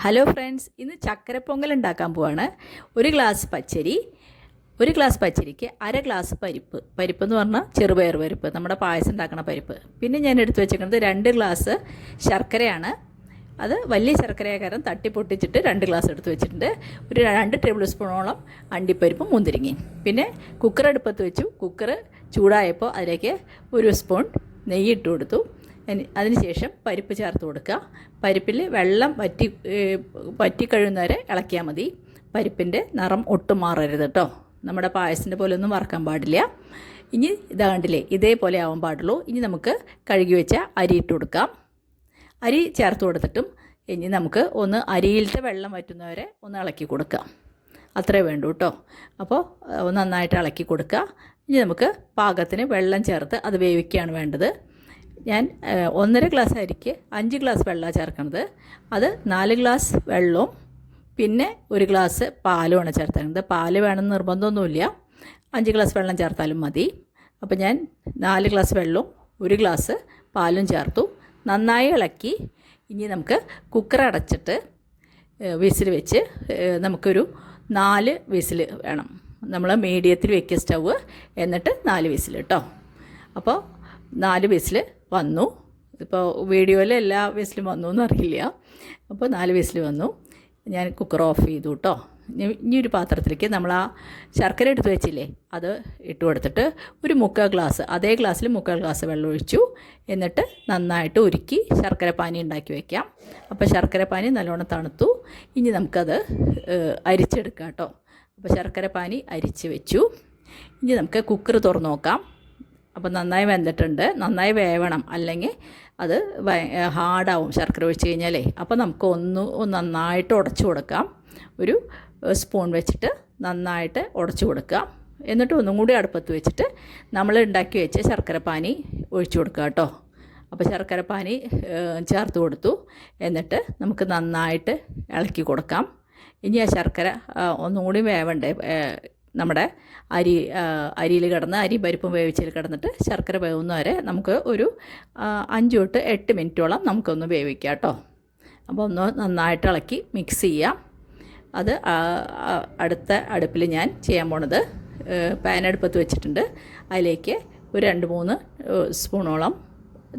Hello friends, ഇന്ന് ചക്കര പൊങ്കൽ ഉണ്ടാക്കാൻ പോവാണ്. ഒരു ഗ്ലാസ് പച്ചരിക്ക് അര ഗ്ലാസ് പരിപ്പ് എന്ന് പറഞ്ഞാൽ ചെറുപയർ പരിപ്പ്, നമ്മുടെ പായസം ഉണ്ടാക്കുന്ന പരിപ്പ്. പിന്നെ ഞാൻ എടുത്തു വെച്ചിരിക്കുന്നത് 2 ഗ്ലാസ് ശർക്കരയാണ്. അത് വലിയ ശർക്കരയായ കാരണം തട്ടി പൊട്ടിച്ചിട്ട് 2 ഗ്ലാസ് എടുത്ത് വെച്ചിട്ടുണ്ട്. ഒരു 2 ടേബിൾ സ്പൂണോളം അണ്ടിപ്പരിപ്പും മുന്തിരിങ്ങയും. പിന്നെ കുക്കർ അടുപ്പത്ത് വെച്ചു. കുക്കർ ചൂടായപ്പോൾ അതിലേക്ക് 1 സ്പൂൺ നെയ്യ് ഇട്ട് കൊടുത്തു. അതിനുശേഷം പരിപ്പ് ചേർത്ത് കൊടുക്കുക. പരിപ്പിൽ വെള്ളം വറ്റിക്കഴിയുന്നവരെ ഇളക്കിയാൽ മതി. പരിപ്പിൻ്റെ നിറം ഒട്ടും മാറരുത് കേട്ടോ. നമ്മുടെ പായസത്തിൻ്റെ പോലെ ഒന്നും വറക്കാൻ പാടില്ല. ഇനി കണ്ടില്ലേ, ഇതേപോലെ ആവാൻ പാടുള്ളൂ. ഇനി നമുക്ക് കഴുകി വെച്ച അരി ഇട്ട് കൊടുക്കാം. അരി ചേർത്ത് കൊടുത്തിട്ടും ഇനി നമുക്ക് ഒന്ന് അരിയിലത്തെ വെള്ളം വറ്റുന്നവരെ ഒന്ന് ഇളക്കി കൊടുക്കാം. അത്രേ വേണ്ടൂ കേട്ടോ. അപ്പോൾ നന്നായിട്ട് ഇളക്കി കൊടുക്കുക. ഇനി നമുക്ക് പാകത്തിന് വെള്ളം ചേർത്ത് അത് വേവിക്കുകയാണ് വേണ്ടത്. ഞാൻ 1.5 ഗ്ലാസ് അരിക്ക് 5 ഗ്ലാസ് വെള്ളമാണ് ചേർക്കുന്നത്. അത് 4 ഗ്ലാസ് വെള്ളവും പിന്നെ 1 ഗ്ലാസ് പാലുമാണ് ചേർക്കുന്നത്. പാല് വേണമെന്ന് നിർബന്ധമൊന്നുമില്ല, 5 ഗ്ലാസ് വെള്ളം ചേർത്താലും മതി. അപ്പോൾ ഞാൻ 4 ഗ്ലാസ് വെള്ളവും 1 ഗ്ലാസ് പാലും ചേർത്തു. നന്നായി ഇളക്കി. ഇനി നമുക്ക് കുക്കർ അടച്ചിട്ട് വിസിൽ വെച്ച് നമുക്കൊരു 4 വിസിൽ വേണം. നമ്മൾ മീഡിയത്തിൽ വെക്കുക സ്റ്റൗവ്, എന്നിട്ട് 4 വിസിൽ കേട്ടോ. അപ്പോൾ 4 വിസിൽ വന്നു. ഇപ്പോൾ വീഡിയോയിൽ എല്ലാ വിസിലും വന്നു എന്നറിയില്ല. അപ്പോൾ 4 വിസിൽ വന്നു. ഞാൻ കുക്കർ ഓഫ് ചെയ്തു കേട്ടോ. ഇനി ഒരു പാത്രത്തിലേക്ക് നമ്മൾ ആ ശർക്കര എടുത്ത് വെച്ചില്ലേ, അത് ഇട്ട് കൊടുത്തിട്ട് ഒരു 3/4 ഗ്ലാസ്, അതേ ഗ്ലാസ്സിൽ 3/4 ഗ്ലാസ് വെള്ളം ഒഴിച്ചു. എന്നിട്ട് നന്നായിട്ട് ഉരുക്കി ശർക്കര പാനി ഉണ്ടാക്കി വയ്ക്കാം. അപ്പോൾ ശർക്കര പാനി നല്ലോണം തണുത്തു. ഇനി നമുക്കത് അരിച്ചെടുക്കാം കേട്ടോ. അപ്പോൾ ശർക്കര പാനി അരിച്ച് വെച്ചു. ഇനി നമുക്ക് കുക്കർ തുറന്ന് നോക്കാം. അപ്പോൾ നന്നായി വെന്തിട്ടുണ്ട്. നന്നായി വേവണം, അല്ലെങ്കിൽ അത് ഹാർഡാവും ശർക്കര ഒഴിച്ച് കഴിഞ്ഞാലേ. അപ്പോൾ നമുക്ക് നന്നായിട്ട് ഉടച്ചു കൊടുക്കാം. ഒരു സ്പൂൺ വെച്ചിട്ട് നന്നായിട്ട് ഉടച്ചു കൊടുക്കുക. എന്നിട്ട് ഒന്നും കൂടി അടുപ്പത്ത് വെച്ചിട്ട് നമ്മൾ ഉണ്ടാക്കി വെച്ച ശർക്കര പാനി ഒഴിച്ചു കൊടുക്കുക കേട്ടോ. അപ്പോൾ ശർക്കര പാനി ചേർത്ത് കൊടുത്തു. എന്നിട്ട് നമുക്ക് നന്നായിട്ട് ഇളക്കി കൊടുക്കാം. ഇനി ആ ശർക്കര ഒന്നും കൂടി വേവണ്ടേ. നമ്മുടെ അരിയിൽ കിടന്ന് അരി പരിപ്പും വേവിച്ചതിൽ കിടന്നിട്ട് ശർക്കര വേവുന്നവരെ നമുക്ക് ഒരു 5 തൊട്ട് 8 മിനിറ്റോളം നമുക്കൊന്ന് വേവിക്കാം കേട്ടോ. അപ്പോൾ ഒന്ന് നന്നായിട്ട് ഇളക്കി മിക്സ് ചെയ്യാം. അത് അടുത്ത അടുപ്പിൽ ഞാൻ ചെയ്യാൻ പോണത്, പാൻ അടുപ്പത്ത് വെച്ചിട്ടുണ്ട്. അതിലേക്ക് ഒരു 2-3 സ്പൂണോളം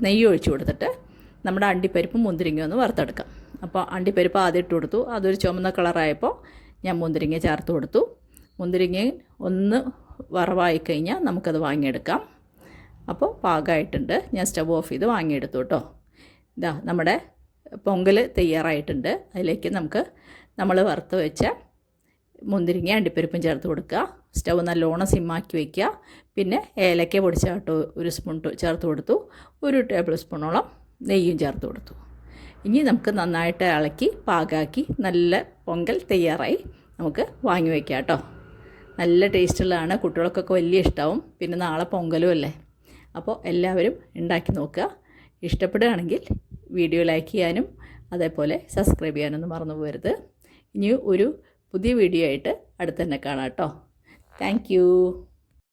നെയ്യ് ഒഴിച്ച് കൊടുത്തിട്ട് നമ്മുടെ അണ്ടിപ്പരിപ്പും മുന്തിരിങ്ങ ഒന്ന് വറുത്തെടുക്കാം. അപ്പോൾ അണ്ടിപ്പരിപ്പ് ആദ്യം ഇട്ട് കൊടുത്തു. അതൊരു ചുമന്ന കളറായപ്പോൾ ഞാൻ മുന്തിരിങ്ങ ചേർത്ത് കൊടുത്തു. മുന്തിരിങ്ങ ഒന്ന് വറവായി കഴിഞ്ഞാൽ നമുക്കത് വാങ്ങിയെടുക്കാം. അപ്പോൾ പാകമായിട്ടുണ്ട്. ഞാൻ സ്റ്റവ് ഓഫ് ചെയ്ത് വാങ്ങിയെടുത്തു കേട്ടോ. നമ്മുടെ പൊങ്കൽ തയ്യാറായിട്ടുണ്ട്. അതിലേക്ക് നമുക്ക് നമ്മൾ വറുത്ത് വെച്ച മുന്തിരിങ്ങ അണ്ടിപ്പരിപ്പും ചേർത്ത് കൊടുക്കുക. സ്റ്റവ് നല്ലോണം സിമ്മാക്കി വയ്ക്കുക. പിന്നെ ഏലക്ക പൊടിച്ചാട്ടോ 1 സ്പൂൺ ചേർത്ത് കൊടുത്തു. 1 ടേബിൾ സ്പൂണോളം നെയ്യും ചേർത്ത് കൊടുത്തു. ഇനി നമുക്ക് നന്നായിട്ട് ഇളക്കി പാകാക്കി നല്ല പൊങ്കൽ തയ്യാറായി നമുക്ക് വാങ്ങി വയ്ക്കാം കേട്ടോ. നല്ല ടേസ്റ്റുള്ളതാണ്. കുട്ടികൾക്കൊക്കെ വലിയ ഇഷ്ടമാവും. പിന്നെ നാളെ പൊങ്കലും അല്ലേ. അപ്പോൾ എല്ലാവരും ഉണ്ടാക്കി നോക്കുക. ഇഷ്ടപ്പെടുകയാണെങ്കിൽ വീഡിയോ ലൈക്ക് ചെയ്യാനും അതേപോലെ സബ്സ്ക്രൈബ് ചെയ്യാനൊന്നും മറന്നു പോകരുത്. ഇനി ഒരു പുതിയ വീഡിയോ ആയിട്ട് അടുത്ത് തന്നെ കാണാം കേട്ടോ. താങ്ക്